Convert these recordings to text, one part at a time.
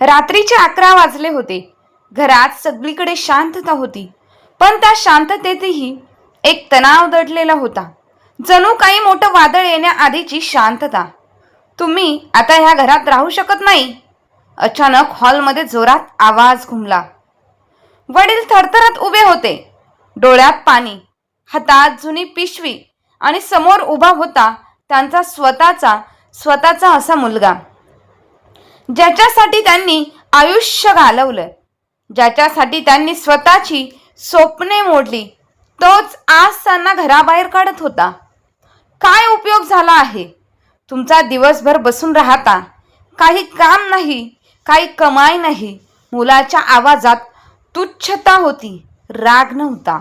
रात्रीचे 11 वाजले होते. घरात सगळीकडे शांतता होती, पण त्या शांततेतही एक तणाव दडलेला होता. जणू काही मोठं वादळ येण्याआधीची शांतता. तुम्ही आता ह्या घरात राहू शकत नाही. अचानक हॉलमध्ये जोरात आवाज घुमला. वडील थरथरत उभे होते, डोळ्यात पाणी, हातात जुनी पिशवी, आणि समोर उभा होता त्यांचा स्वतःचा असा मुलगा, ज्याच्यासाठी त्यांनी आयुष्य घालवलं, ज्याच्यासाठी त्यांनी स्वतःची स्वप्ने मोडली. तोच आज त्यांना घराबाहेर काढत होता. काय उपयोग झाला आहे? तुमचा दिवसभर बसून राहता, काही काम नाही, काही कमाई नाही. मुलाच्या आवाजात तुच्छता होती, राग नव्हता.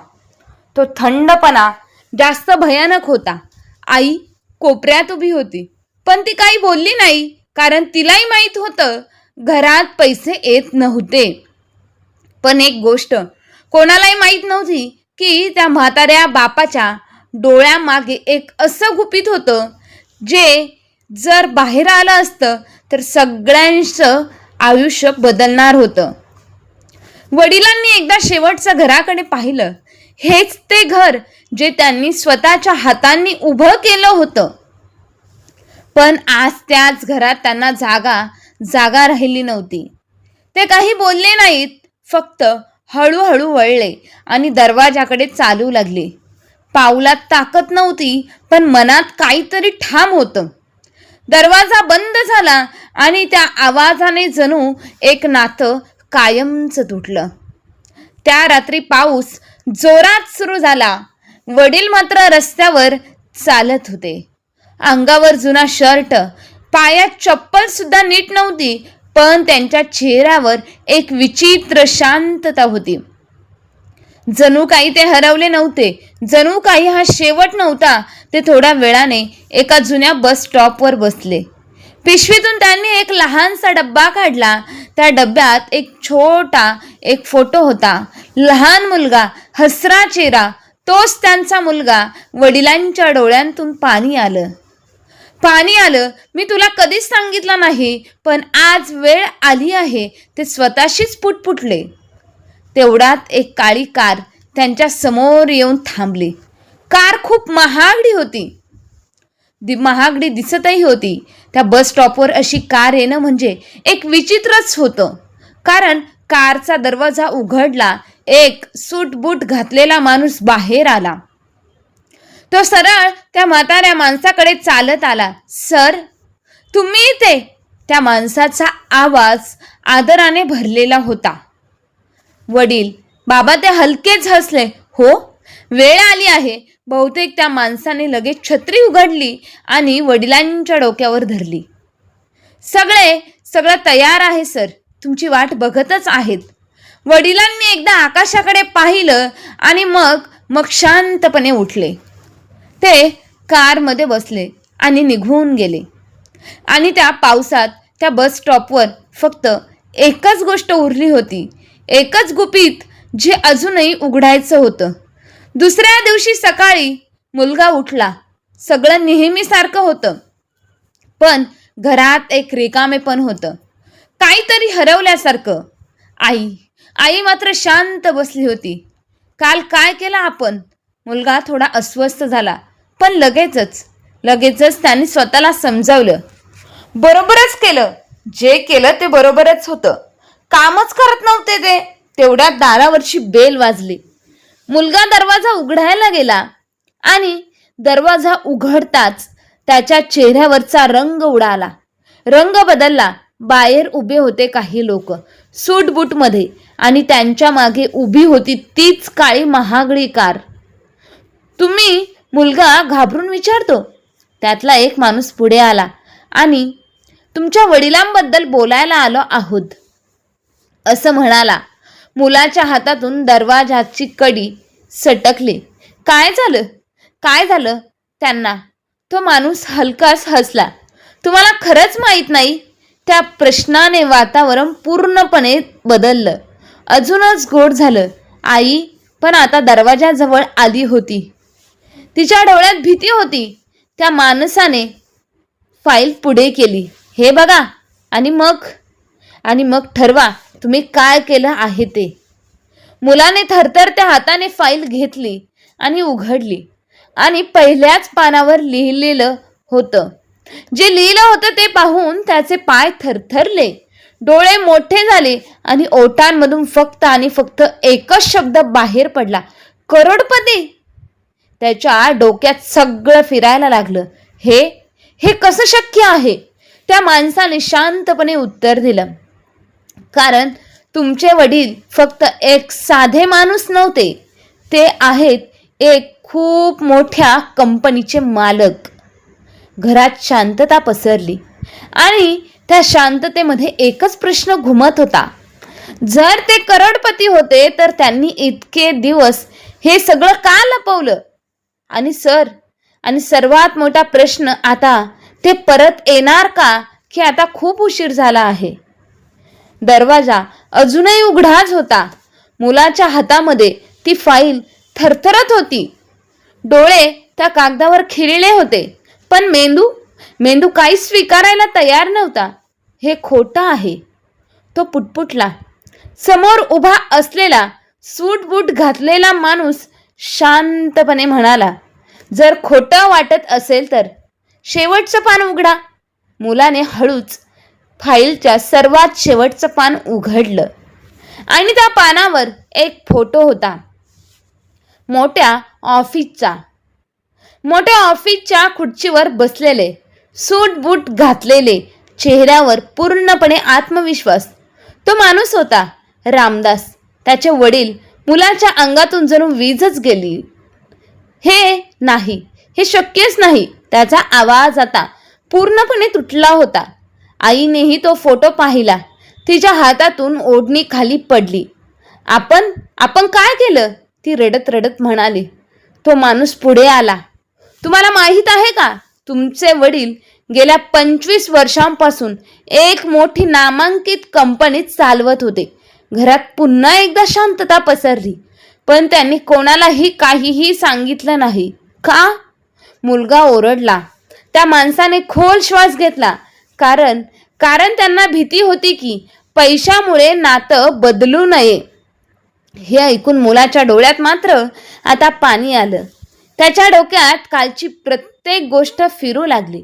तो थंडपणा जास्त भयानक होता. आई कोपऱ्यात उभी होती, पण ती काही बोलली नाही, कारण तिलाही माहीत होतं घरात पैसे येत नव्हते. पण एक गोष्ट कोणालाही माहीत नव्हती की त्या म्हाताऱ्या बापाच्या डोळ्यामागे एक असं गुपित होतं, जे जर बाहेर आलं असतं तर सगळ्यांचं आयुष्य बदलणार होतं. वडिलांनी एकदा शेवटचं घराकडे पाहिलं. हेच ते घर जे त्यांनी स्वतःच्या हातांनी उभं केलं होतं. पण आज त्याच घरात त्यांना जागा राहिली नव्हती. ते काही बोलले नाहीत, फक्त हळूहळू वळले आणि दरवाजाकडे चालू लागले. पावलात ताकद नव्हती, पण मनात काहीतरी ठाम होतं. दरवाजा बंद झाला आणि त्या आवाजाने जणू एक नातं कायमचं तुटलं. त्या रात्री पाऊस जोरात सुरू झाला. वडील मात्र रस्त्यावर चालत होते. अंगावर जुना शर्ट, पायात चप्पल सुद्धा नीट नव्हती, पण त्यांच्या चेहऱ्यावर एक विचित्र शांतता होती. जणू काही ते हरवले नव्हते, जणू काही हा शेवट नव्हता. ते थोड्या वेळाने एका जुन्या बस स्टॉपवर बसले. पिशवीतून त्यांनी एक लहानसा डब्बा काढला. त्या डब्यात एक फोटो होता. लहान मुलगा, हसरा चेहरा, तोच त्यांचा मुलगा. वडिलांच्या डोळ्यांतून पाणी आलं. मी तुला कधीच सांगितलं नाही, पण आज वेळ आली आहे, ते स्वतःशीच पुटपुटले. तेवढ्यात एक काळी कार त्यांच्या समोर येऊन थांबली. कार खूप महागडी दिसतही होती. त्या बस स्टॉपवर अशी कार येणं म्हणजे एक विचित्रच होतं, कारण कारचा दरवाजा उघडला. एक सूट-बूट घातलेला माणूस बाहेर आला. तो सरळ त्या म्हाताऱ्या माणसाकडे चालत आला. सर, तुम्ही इथे? त्या माणसाचा आवाज आदराने भरलेला होता. वडील, बाबा ते हलकेच हसले. हो, वेळ आली आहे. बहुतेक त्या माणसाने लगेच छत्री उघडली आणि वडिलांच्या डोक्यावर धरली. सगळं तयार आहे सर, तुमची वाट बघतच आहेत. वडिलांनी एकदा आकाशाकडे पाहिलं आणि मग शांतपणे उठले. ते कारमध्ये बसले आणि निघून गेले. आणि त्या पावसात त्या बस स्टॉपवर फक्त एकच गोष्ट उरली होती, एकच गुपित जे अजूनही उघडायचं होतं. दुसऱ्या दिवशी सकाळी मुलगा उठला. सगळं नेहमीसारखं होतं, पण घरात एक रिकामेपण होतं, काहीतरी हरवल्यासारखं. आई मात्र शांत बसली होती. काल काय केलं आपण? मुलगा थोडा अस्वस्थ झाला, पण लगेचच त्याने स्वतःला समजावलं. बरोबरच केलं. जे केलं ते बरोबरच होतं. कामच करत नव्हते ते. तेवढ्यात दारावरची बेल वाजली. मुलगा दरवाजा उघडायला गेला आणि दरवाजा उघडताच त्याच्या चेहऱ्यावरचा रंग उडाला. रंग बदलला. बाहेर उभे होते काही लोक सूट बूटमध्ये, आणि त्यांच्या मागे उभी होती तीच काळी महागडी कार. तुम्ही? मुलगा घाबरून विचारतो. त्यातला एक माणूस पुढे आला आणि तुमच्या वडिलांबद्दल बोलायला आलो आहोत, असं म्हणाला. मुलाच्या हातातून दरवाजाची कडी सटकली. काय झालं त्यांना? तो माणूस हलकाच हसला. तुम्हाला खरंच माहीत नाही? त्या प्रश्नाने वातावरण पूर्णपणे बदललं. अजूनच गोड झालं. आई पण आता दरवाजाजवळ आली होती. तिच्या डोळ्यात भीती होती. त्या माणसाने फाईल पुढे केली. हे बघा. आणि मग आणि मग ठरवा तुम्ही काय केलं आहे ते. मुलाने थरथरत्या हाताने फाईल घेतली आणि उघडली आणि पहिल्याच पानावर लिहिलेलं होतं. जे लिहिलं होतं ते पाहून त्याचे पाय थरथरले, डोळे मोठे झाले आणि ओठांमधून फक्त आणि फक्त एकच शब्द बाहेर पडला, करोडपती. त्याच्या डोक्यात सगळं फिरायला लागलं. हे हे कसं शक्य आहे? त्या माणसाने शांतपणे उत्तर दिलं, कारण तुमचे वडील फक्त एक साधे माणूस नव्हते, ते आहेत एक खूप मोठ्या कंपनीचे मालक. घरात शांतता पसरली आणि त्या शांततेमध्ये एकच प्रश्न घुमत होता. जर ते करोडपती होते तर त्यांनी इतके दिवस हे सगळं का लपवलं? आणि सर्वात मोठा प्रश्न, आता ते परत येणार का, की आता खूप उशीर झाला आहे? दरवाजा अजूनही उघडाच होता. मुलाच्या हातामध्ये ती फाईल थरथरत होती. डोळे त्या कागदावर खिळले होते, पण मेंदू काही स्वीकारायला तयार नव्हता. हे खोटं आहे, तो पुटपुटला. समोर उभा असलेला सूट बूट घातलेला माणूस शांतपणे म्हणाला, जर खोटं वाटत असेल तर शेवटचं पान उघडा. मुलाने हळूच फाईलच्या सर्वात शेवटचं पान उघडलं आणि त्या पानावर एक फोटो होता. मोठ्या ऑफिसच्या खुर्चीवर बसलेले, सूट बूट घातलेले, चेहऱ्यावर पूर्णपणे आत्मविश्वास. तो माणूस होता रामदास. त्याचे वडील. मुलाच्या अंगातून जणू वीजच गेली. हे शक्यच नाही. त्याचा आवाज आता पूर्णपणे तुटला होता. आईनेही तो फोटो पाहिला. तिच्या हातातून ओढणी खाली पडली. आपण काय केलं? ती रडत रडत म्हणाली. तो माणूस पुढे आला. तुम्हाला माहीत आहे का, तुमचे वडील गेल्या 25 वर्षांपासून एक मोठी नामांकित कंपनी चालवत होते. घरात पुन्हा एकदा शांतता पसरली, पण त्यांनी कोणालाही काहीही सांगितलं नाही. का? मुलगा ओरडला. त्या माणसाने खोल श्वास घेतला, कारण त्यांना भीती होती की पैशामुळे नातं बदलू नये. हे ऐकून मुलाच्या डोळ्यात मात्र आता पाणी आलं. त्याच्या डोक्यात कालची प्रत्येक गोष्ट फिरू लागली.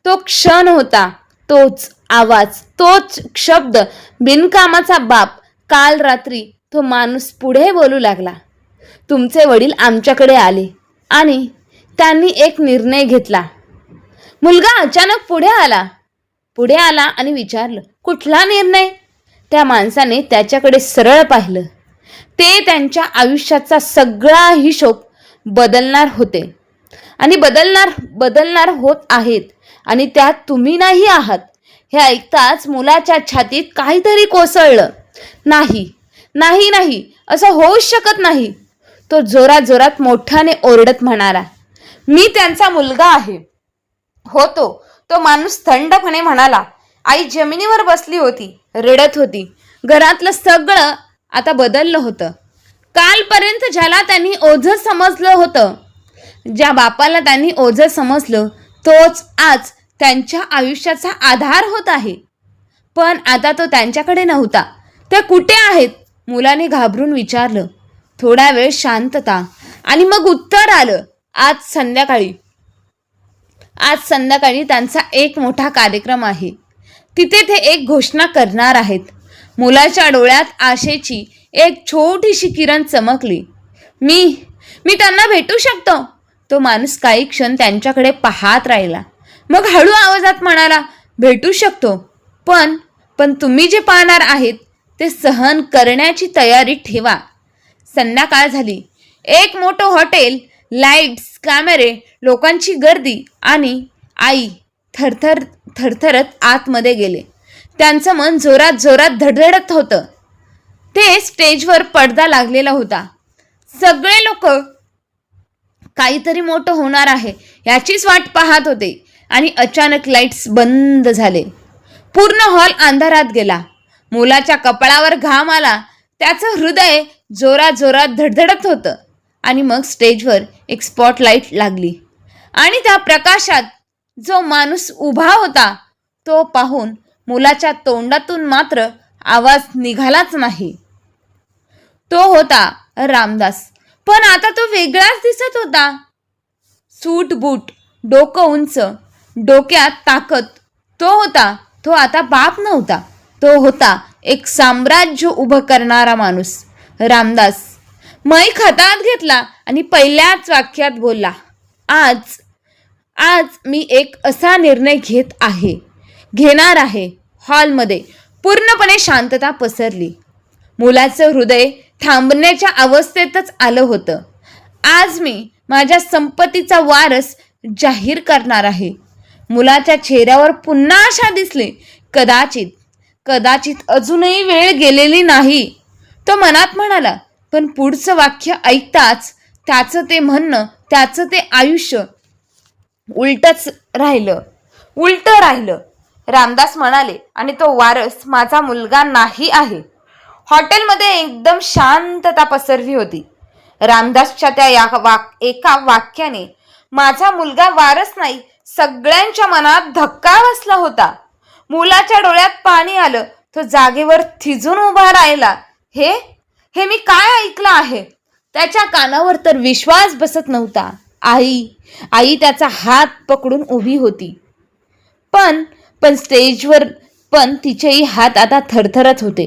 तो क्षण होता, तोच आवाज, तोच शब्द, बिनकामाचा बाप. काल रात्री तो माणूस पुढे बोलू लागला. तुमचे वडील आमच्याकडे आले आणि त्यांनी एक निर्णय घेतला. मुलगा अचानक पुढे आला आणि विचारलं, कुठला निर्णय? त्या माणसाने त्याच्याकडे सरळ पाहिलं. ते त्यांच्या आयुष्याचा सगळा हिशोब बदलणार होते आणि बदलणार होत आहेत, आणि त्यात तुम्ही नाही आहात. हे ऐकताच मुलाच्या छातीत काहीतरी कोसळलं. नाही, असं होऊच शकत नाही. तो जोरात मोठ्याने ओरडत म्हणाला, मी त्यांचा मुलगा आहे. होतो. तो माणूस थंडपणे म्हणाला. आई जमिनीवर बसली होती, रडत होती. घरातलं सगळं आता बदललं होतं. कालपर्यंत ज्याला त्यांनी ओझं समजलं होतं, ज्या बापाला त्यांनी ओझं समजलं, तोच आज त्यांच्या आयुष्याचा आधार होत आहे. पण आता तो त्यांच्याकडे नव्हता. ते कुठे आहेत? मुलाने घाबरून विचारलं. थोडा वेळ शांतता आणि मग उत्तर आलं. आज संध्याकाळी त्यांचा एक मोठा कार्यक्रम आहे. तिथे ते एक घोषणा करणार आहेत. मुलाच्या डोळ्यात आशेची एक छोटीशी किरण चमकली. मी त्यांना भेटू शकतो? तो माणूस काही क्षण त्यांच्याकडे पाहत राहिला. मग हळू आवाजात म्हणाला, भेटू शकतो, पण तुम्ही जे पाहणार आहेत ते सहन करण्याची तयारी ठेवा. संध्याकाळ झाली. एक मोठं हॉटेल, लाईट्स, कॅमेरे, लोकांची गर्दी, आणि आई थरथरत आतमध्ये गेले. त्यांचं मन जोरात धडधडत होतं. ते स्टेजवर पडदा लागलेला होता. सगळे लोक काहीतरी मोठं होणार आहे याचीच वाट पाहत होते, आणि अचानक लाईट्स बंद झाले. पूर्ण हॉल अंधारात गेला. मुलाच्या कपाळावर घाम आला. त्याचं हृदय जोरात धडधडत होतं. आणि मग स्टेजवर एक स्पॉटलाईट लागली, आणि त्या प्रकाशात जो माणूस उभा होता तो पाहून मुलाच्या तोंडातून मात्र आवाज निघालाच नाही. तो होता रामदास, पण आता तो वेगळाच दिसत होता. सूट बूट, डोकं उंच, डोक्यात ताकद. तो आता बाप नव्हता. तो होता एक साम्राज्य उभं करणारा माणूस. रामदास मैक हातात घेतला आणि पहिल्याच वाक्यात बोलला, आज मी एक असा निर्णय घेणार आहे. हॉलमध्ये पूर्णपणे शांतता पसरली. मुलाचं हृदय थांबण्याच्या अवस्थेतच आलं होतं. आज मी माझ्या संपत्तीचा वारस जाहीर करणार आहे. मुलाच्या चेहऱ्यावर पुन्हा आशा दिसली. कदाचित अजूनही वेळ गेलेली नाही, तो मनात म्हणाला. पण पुढचं वाक्य ऐकताच त्याचं ते म्हणणं, त्याचं ते आयुष्य उलट राहिलं. रामदास म्हणाले, आणि तो वारस माझा मुलगा नाही आहे. हॉटेलमध्ये एकदम शांतता पसरली होती. रामदासच्या त्या एका वाक्याने माझा मुलगा वारस नाही सगळ्यांच्या मनात धक्का बसला होता. मुलाच्या डोळ्यात पाणी आलं. तो जागेवर थिजून उभा राहिला. हे मी काय ऐकलं आहे? त्याच्या कानावर तर विश्वास बसत नव्हता. आई त्याचा हात पकडून उभी होती. पण स्टेजवर तिचेही हात आता थरथरत होते.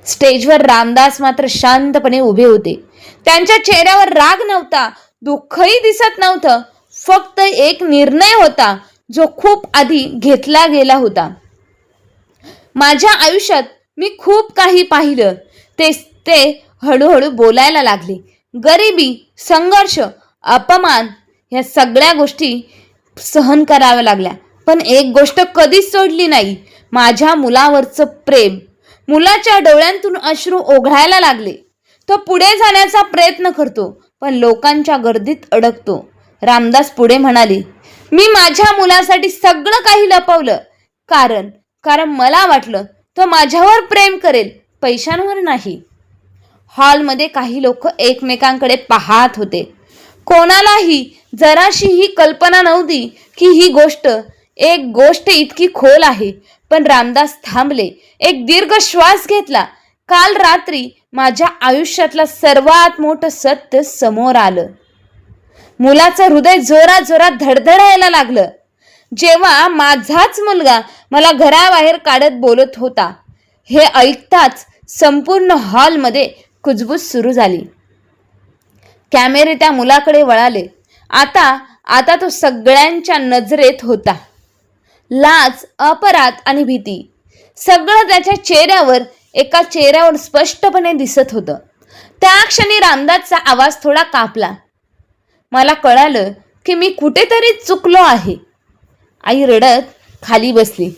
स्टेजवर रामदास मात्र शांतपणे उभे होते. त्यांच्या चेहऱ्यावर राग नव्हता, दुःखही दिसत नव्हतं. फक्त एक निर्णय होता जो खूप आधी घेतला गेला होता. माझ्या आयुष्यात मी खूप काही पाहिलं. ते हळूहळू बोलायला लागले. गरिबी, संघर्ष, अपमान या सगळ्या गोष्टी सहन कराव्या लागल्या. पण एक गोष्ट कधीच सोडली नाही, माझ्या मुलावरचं प्रेम. मुलाच्या डोळ्यांतून अश्रू ओघळायला लागले. तो पुढे जाण्याचा प्रयत्न करतो, पण लोकांच्या गर्दीत अडकतो. रामदास पुढे म्हणाले, मी माझ्या मुलासाठी सगळं काही लपवलं, कारण मला वाटलं तो माझ्यावर प्रेम करेल, पैशांवर नाही. हॉलमध्ये काही लोक एकमेकांकडे पाहत होते. कोणालाही जराशीही कल्पना नव्हती की ही गोष्ट इतकी खोल आहे. पण रामदास थांबले, एक दीर्घ श्वास घेतला. काल रात्री माझ्या आयुष्यातलं सर्वात मोठं सत्य समोर आलं. मुलाचं हृदय जोरात धडधडायला लागलं. जेव्हा माझाच मुलगा मला घराबाहेर काढत बोलत होता, हे ऐकताच संपूर्ण हॉलमध्ये कुजबूज सुरू झाली. कॅमेरे त्या मुलाकडे वळाले. आता तो सगळ्यांच्या नजरेत होता. लाज, अपराध आणि भीती सगळं त्याच्या एका चेहऱ्यावर स्पष्टपणे दिसत होतं. त्या क्षणी रामदासचा आवाज थोडा कापला. मला कळालं की मी कुठेतरी चुकलो आहे. आई रडत खाली बसली.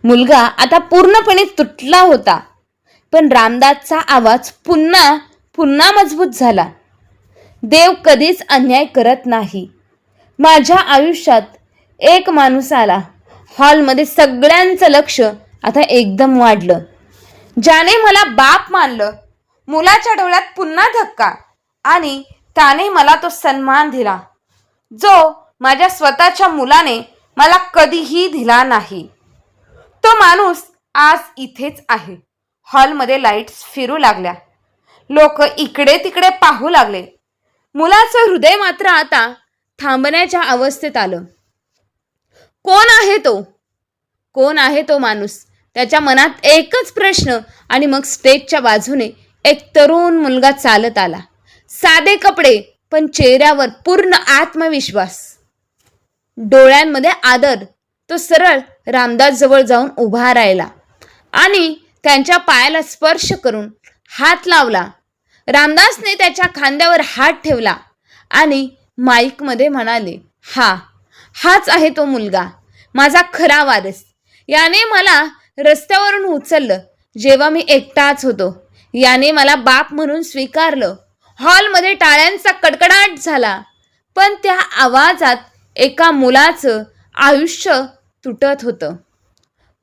मुलगा आता पूर्णपणे तुटला होता. पण रामदासचा आवाज पुन्हा मजबूत झाला. देव कधीच अन्याय करत नाही. माझ्या आयुष्यात एक माणूस आला. हॉलमध्ये सगळ्यांचं लक्ष आता एकदम वाढलं. ज्याने मला बाप मानलं. मुलाच्या डोळ्यात पुन्हा धक्का, आणि त्याने मला तो सन्मान दिला जो माझ्या स्वतःच्या मुलाने मला कधीही दिला नाही. तो माणूस आज इथेच आहे. हॉलमध्ये लाईट्स फिरू लागल्या. लोक इकडे तिकडे पाहू लागले. मुलाचं हृदय मात्र आता थांबण्याच्या अवस्थेत आलं. कोण आहे तो माणूस? त्याच्या मनात एकच प्रश्न. आणि मग स्टेजच्या बाजूने एक तरुण मुलगा चालत आला. साधे कपडे, पण चेहऱ्यावर पूर्ण आत्मविश्वास, डोळ्यांमध्ये आदर. तो सरळ रामदास जवळ जाऊन उभा राहिला आणि त्यांच्या पायाला स्पर्श करून हात लावला. रामदासने त्याच्या खांद्यावर हात ठेवला आणि माईकमध्ये म्हणाले, हाच आहे तो मुलगा, माझा खरा वारस. याने मला रस्त्यावरून उचललं जेव्हा मी एकटाच होतो. याने मला बाप म्हणून स्वीकारलं. हॉलमध्ये टाळ्यांचा कडकडाट झाला. पण त्या आवाजात एका मुलाचं आयुष्य तुटत होतं.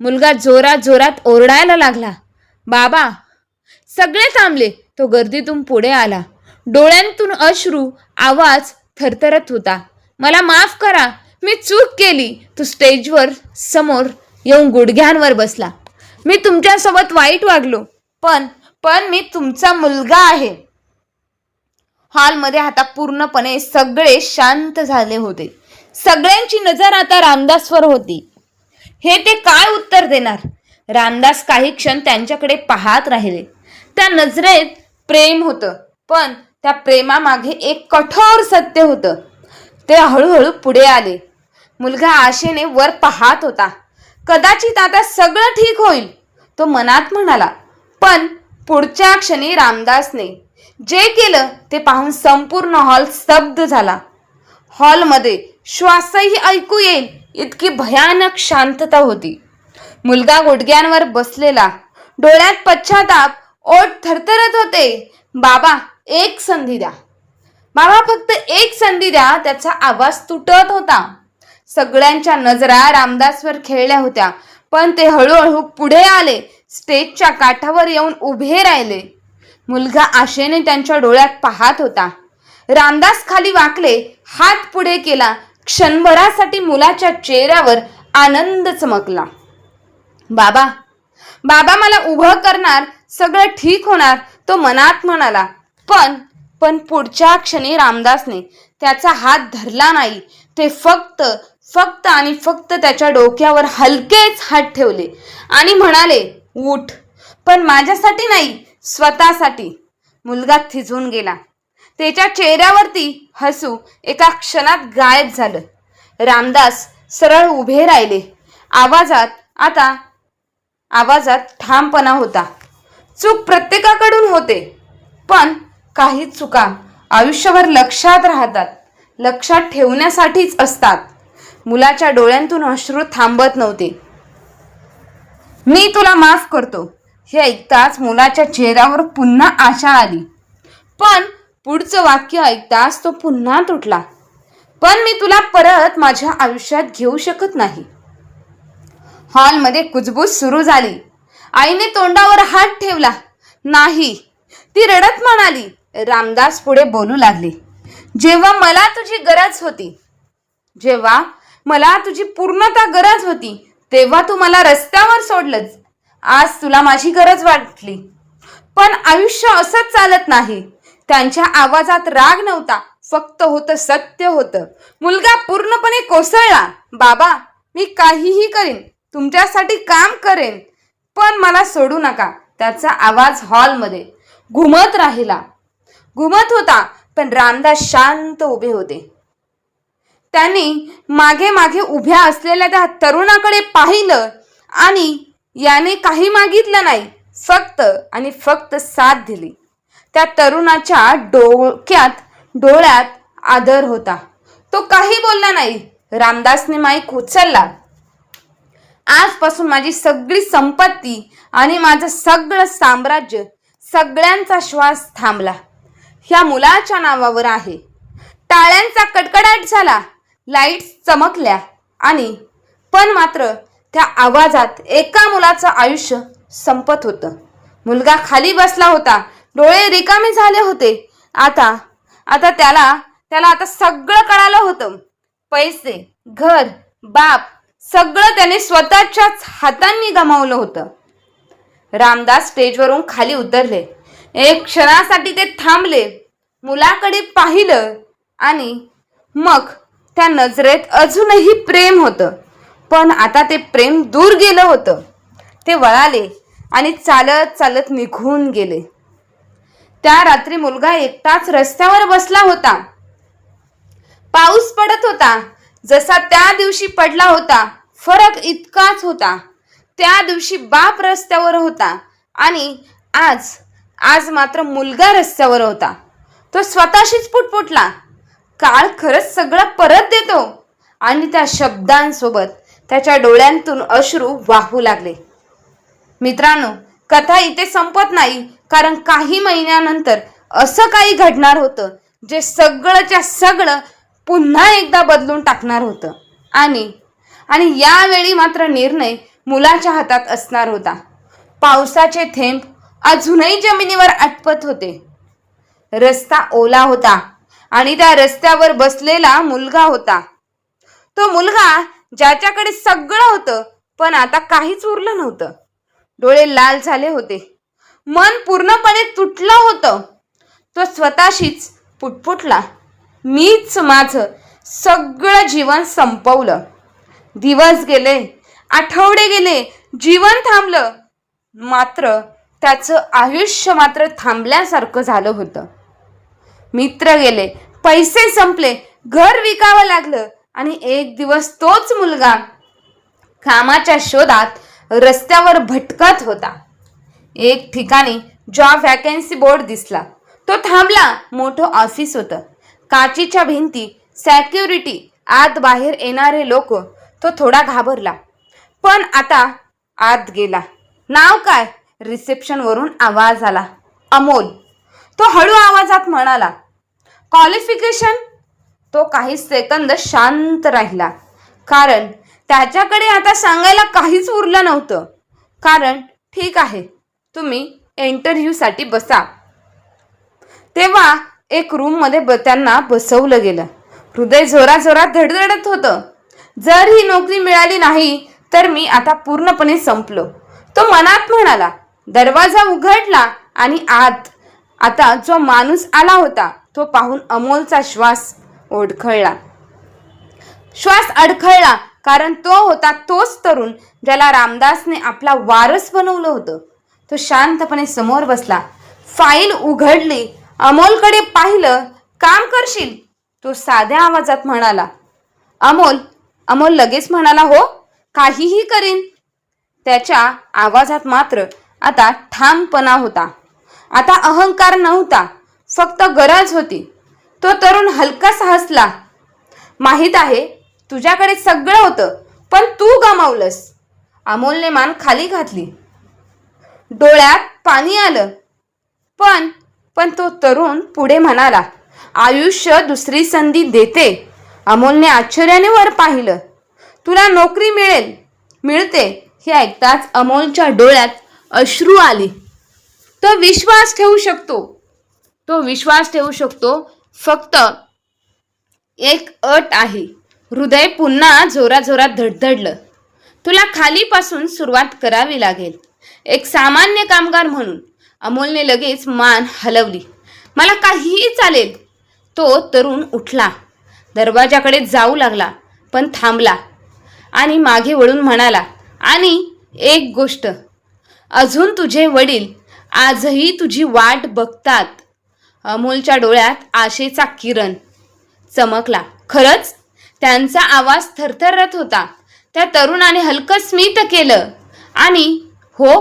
मुलगा जोरात ओरडायला लागला, बाबा. सगळे थांबले. तो गर्दीतून पुढे आला. डोळ्यांतून अश्रू, आवाज थरथरत होता. मला माफ करा, मी चूक केली. तो स्टेजवर समोर येऊन गुडघ्यांवर बसला. मी तुमच्यासोबत वाईट वागलो, पण मी तुमचा मुलगा आहे. हॉलमध्ये आता पूर्णपणे सगळे शांत झाले होते. सगळ्यांची नजर आता रामदासवर होती. हे ते काय उत्तर देणार? रामदास काही क्षण त्यांच्याकडे पाहत राहिले. त्या नजरेत प्रेम होतं, पण त्या प्रेमामागे एक कठोर सत्य होतं. ते हळूहळू पुढे आले. मुलगा आशेने वर पाहत होता. कदाचित आता सगळं ठीक होईल, तो मनात म्हणाला. पण पुढच्या क्षणी रामदासने जे केलं ते पाहून संपूर्ण हॉल स्तब्ध झाला. हॉलमध्ये श्वासही ऐकू येईल इतकी भयानक शांतता होती. मुलगा गुडघ्यांवर बसलेला, डोळ्यात पश्चाताप, ओठ थरथरत होते. बाबा, एक संधी द्या. बाबा, फक्त एक संधी द्या. त्याचा आवाज तुटत होता. सगळ्यांच्या नजरा रामदासवर खेळल्या होत्या, पण ते हळूहळू पुढे आले. स्टेजच्या काठावर येऊन उभे राहिले. मुलगा आशेने त्यांच्या डोळ्यात पाहत होता. रामदास खाली वाकले, हात पुढे केला. क्षणभरासाठी मुलाच्या चेहऱ्यावर आनंद चमकला. बाबा, बाबा मला उभं करणार, सगळं ठीक होणार, तो मनात म्हणाला. पण पुढच्या क्षणी रामदासने त्याचा हात धरला नाही. ते फक्त आणि फक्त त्याच्या डोक्यावर हलकेच हात ठेवले आणि म्हणाले, उठ, पण माझ्यासाठी नाही, स्वतःसाठी. मुलगा थिजून गेला. त्याच्या चेहऱ्यावरती हसू एका क्षणात गायब झालं. रामदास सरळ उभे राहिले. आवाजात ठामपणा होता. चूक प्रत्येकाकडून होते, पण काही चुका आयुष्यभर लक्षात राहतात, लक्षात ठेवण्यासाठीच असतात. मुलाच्या डोळ्यांतून अश्रू थांबत नव्हते. मी तुला माफ करतो. हे ऐकताच मुलाच्या चेहऱ्यावर पुन्हा आशा आली. पण पुढचं वाक्य ऐकताच तो पुन्हा तुटला. पण मी तुला परत माझ्या आयुष्यात घेऊ शकत नाही. हॉलमध्ये कुजबूज सुरू झाली. आईने तोंडावर हात ठेवला. नाही, ती रडत म्हणाली. रामदास पुढे बोलू लागले. जेव्हा मला तुझी गरज होती, जेव्हा मला तुझी पूर्णतः गरज होती, तेव्हा तू मला रस्त्यावर सोडलंच. आज तुला माझी गरज वाटली. पण आयुष्य असंच चालत नाही. त्यांच्या आवाजात राग नव्हता, फक्त होतं सत्य होतं. मुलगा पूर्णपणे कोसळला. बाबा, मी काहीही करेन, तुमच्यासाठी काम करेन, पण मला सोडू नका. त्याचा आवाज हॉलमध्ये घुमत होता. पण रामदास शांत उभे होते. त्यांनी मागे उभ्या असलेल्या त्या तरुणाकडे पाहिलं आणि याने काही मागितलं नाही, फक्त आणि फक्त साथ दिली. त्या तरुणाच्या डोळ्यात आदर होता. तो काही बोलला नाही. रामदासने माईक उचलला. आजपासून माझी सगळी संपत्ती आणि माझं सगळं साम्राज्य, सगळ्यांचा श्वास थांबला ह्या मुलाच्या नावावर आहे. टाळ्यांचा कडकडाट झाला. लाईट्स चमकल्या आणि पण मात्र त्या आवाजात एका मुलाचं आयुष्य संपत होतं. मुलगा खाली बसला होता. डोळे रिकामे झाले होते. आता त्याला आता सगळं कळालं होतं. पैसे, घर, बाप, सगळं त्याने स्वतःच्याच हातांनी गमावलं होतं. रामदास स्टेजवरून खाली उतरले. एक क्षणासाठी ते थांबले, मुलाकडे पाहिलं आणि मग त्या नजरेत अजूनही प्रेम होतं. पण आता ते प्रेम दूर गेलं होतं. ते वळाले आणि चालत निघून गेले. त्या रात्री मुलगा एकटाच रस्त्यावर बसला होता. पाऊस पडत होता. जसा त्या दिवशी पडला होता, फरक इतकाच होता. त्या दिवशी बाप रस्त्यावर होता आणि आज मात्र मुलगा रस्त्यावर होता. तो स्वतःशीच पुटपुटला, काळ खरंच सगळं परत देतो. आणि त्या शब्दांसोबत त्याच्या डोळ्यांतून अश्रू वाहू लागले. मित्रांनो, कथा इथे संपत नाही, कारण काही महिन्यानंतर असं काही घडणार होतं जे सगळंच्या सगळं पुन्हा एकदा बदलून टाकणार होतं. आणि यावेळी मात्र निर्णय मुलाच्या हातात असणार होता. पावसाचे थेंब अजूनही जमिनीवर आटपत होते. रस्ता ओला होता आणि त्या रस्त्यावर बसलेला मुलगा होता. तो मुलगा ज्याच्याकडे सगळं होतं, पण आता काहीच उरलं नव्हतं. डोळे लाल झाले होते. मन पूर्णपणे तुटलं होतं. तो स्वतःशीच पुटपुटला, मीच माझं सगळं जीवन संपवलं. दिवस गेले, आठवडे गेले, जीवन थांबलं. मात्र त्याचं आयुष्य मात्र थांबल्यासारखं झालं होतं. मित्र गेले, पैसे संपले, घर विकावं लागलं आणि एक दिवस तोच मुलगा कामाच्या शोधात रस्त्यावर भटकत होता. एक ठिकाणी जॉब वॅकन्सी बोर्ड दिसला. तो थांबला. मोठं ऑफिस होतं. काचीच्या भिंती, सेक्युरिटी, आत बाहेर येणारे लोक. तो थोडा घाबरला, पण आता आत गेला. नाव काय? रिसेप्शनवरून आवाज आला, अमोल. तो हळू आवाजात म्हणाला, क्वालिफिकेशन? तो काही सेकंद शांत राहिला, कारण त्याच्याकडे आता सांगायला काहीच उरलं नव्हतं. कारण ठीक आहे, तुम्ही इंटरव्ह्यूसाठी बसा. तेव्हा एक रूममध्ये त्यांना बसवलं गेलं. हृदय जोराजोरात धडधडत होतं. जर ही नोकरी मिळाली नाही तर मी आता पूर्णपणे संपलो, तो मनात म्हणाला. दरवाजा उघडला आणि आता जो माणूस आला होता तो पाहून अमोलचा श्वास अडखळला, कारण तो होता तोच तरुण ज्याला रामदासने आपला वारस बनवलं होतं. तो शांतपणे समोर बसला. फाईल उघडली. अमोलकडे पाहिलं. काम करशील? तो साध्या आवाजात म्हणाला. अमोल लगेच म्हणाला, हो, काहीही करीन. त्याच्या आवाजात मात्र आता ठामपणा होता. आता अहंकार नव्हता, फक्त गरज होती. तो तरुण हलकासा हसला. माहीत आहे, तुझ्याकडे सगळं होतं, पण तू गमावलंस. अमोलने मान खाली घातली. डोळ्यात पाणी आलं. पण तो तरुण पुढे म्हणाला, आयुष्य दुसरी संधी देते. अमोलने आश्चर्याने वर पाहिलं. तुला नोकरी मिळते हे ऐकताच अमोलच्या डोळ्यात अश्रू आली. तो विश्वास ठेवू शकतो. फक्त एक अट आहे. हृदय पुन्हा जोराजोरात धडधडलं. तुला खालीपासून सुरुवात करावी लागेल, एक सामान्य कामगार म्हणून. अमोलने लगेच मान हलवली. मला काहीही चालेल. तो तरुण उठला. दरवाजाकडे जाऊ लागला, पण थांबला आणि मागे वळून म्हणाला, आणि एक गोष्ट, अजून तुझे वडील आजही तुझी वाट बघतात. अमोलच्या डोळ्यात आशेचा किरण चमकला. खरंच? त्यांचा आवाज थरथरत होता. त्या तरुणाने हलकं स्मित केलं. आणि हो,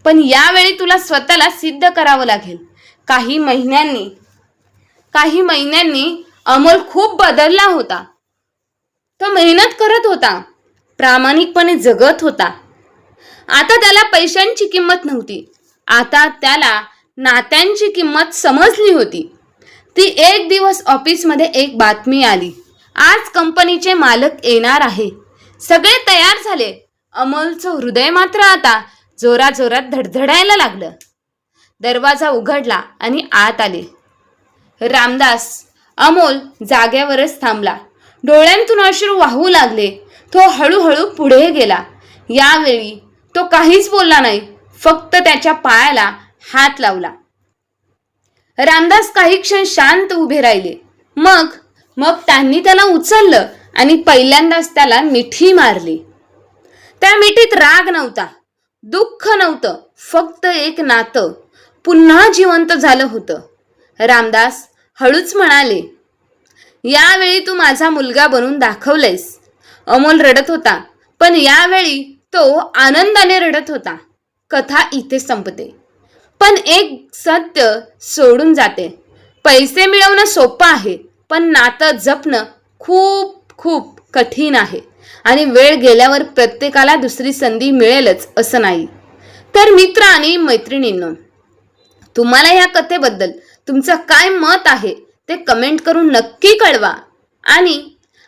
पण यावेळी तुला स्वतःला सिद्ध करावं लागेल. काही महिन्यांनी अमोल खूप बदलला होता. तो मेहनत करत होता, प्रामाणिकपणे जगत होता. आता त्याला पैशांची किंमत नव्हती. आता त्याला नात्यांची किंमत समजली होती. ती एक दिवस ऑफिसमध्ये एक बातमी आली, आज कंपनीचे मालक येणार आहे. सगळे तयार झाले. अमोलचं हृदय मात्र आता जोराजोरात धडधडायला लागलं. दरवाजा उघडला आणि आत आले रामदास. अमोल जाग्यावरच थांबला. डोळ्यांतून अश्रू वाहू लागले. तो हळूहळू पुढे गेला. यावेळी तो काहीच बोलला नाही, फक्त त्याच्या पायाला हात लावला. रामदास काही क्षण शांत उभे राहिले. मग त्यांनी त्याला उचललं आणि पहिल्यांदाच त्याला मिठी मारली. त्या मिठीत राग नव्हता, दुःख नव्हतं, फक्त एक नातं पुन्हा जिवंत झालं होतं. रामदास हळूच म्हणाले, यावेळी तू माझा मुलगा बनून दाखवलंयस. अमोल रडत होता, पण यावेळी तो आनंदाने रडत होता. कथा इथे संपते, पण एक सत्य सोडून जाते. पैसे मिळवणं सोपं आहे, पण नातं जपणं खूप खूप कठीण आहे. आणि वेळ गेल्यावर प्रत्येकाला दुसरी संधी मिळेलच असं नाही. तर मित्र आणि मैत्रिणींनो, तुम्हाला या कथेबद्दल तुमचं काय मत आहे ते कमेंट करून नक्की कळवा.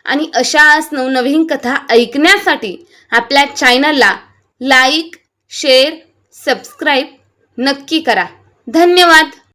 आणि अशाच नवनवीन कथा ऐकण्यासाठी आपल्या चॅनलला लाईक, शेअर, सबस्क्राईब नक्की करा. धन्यवाद.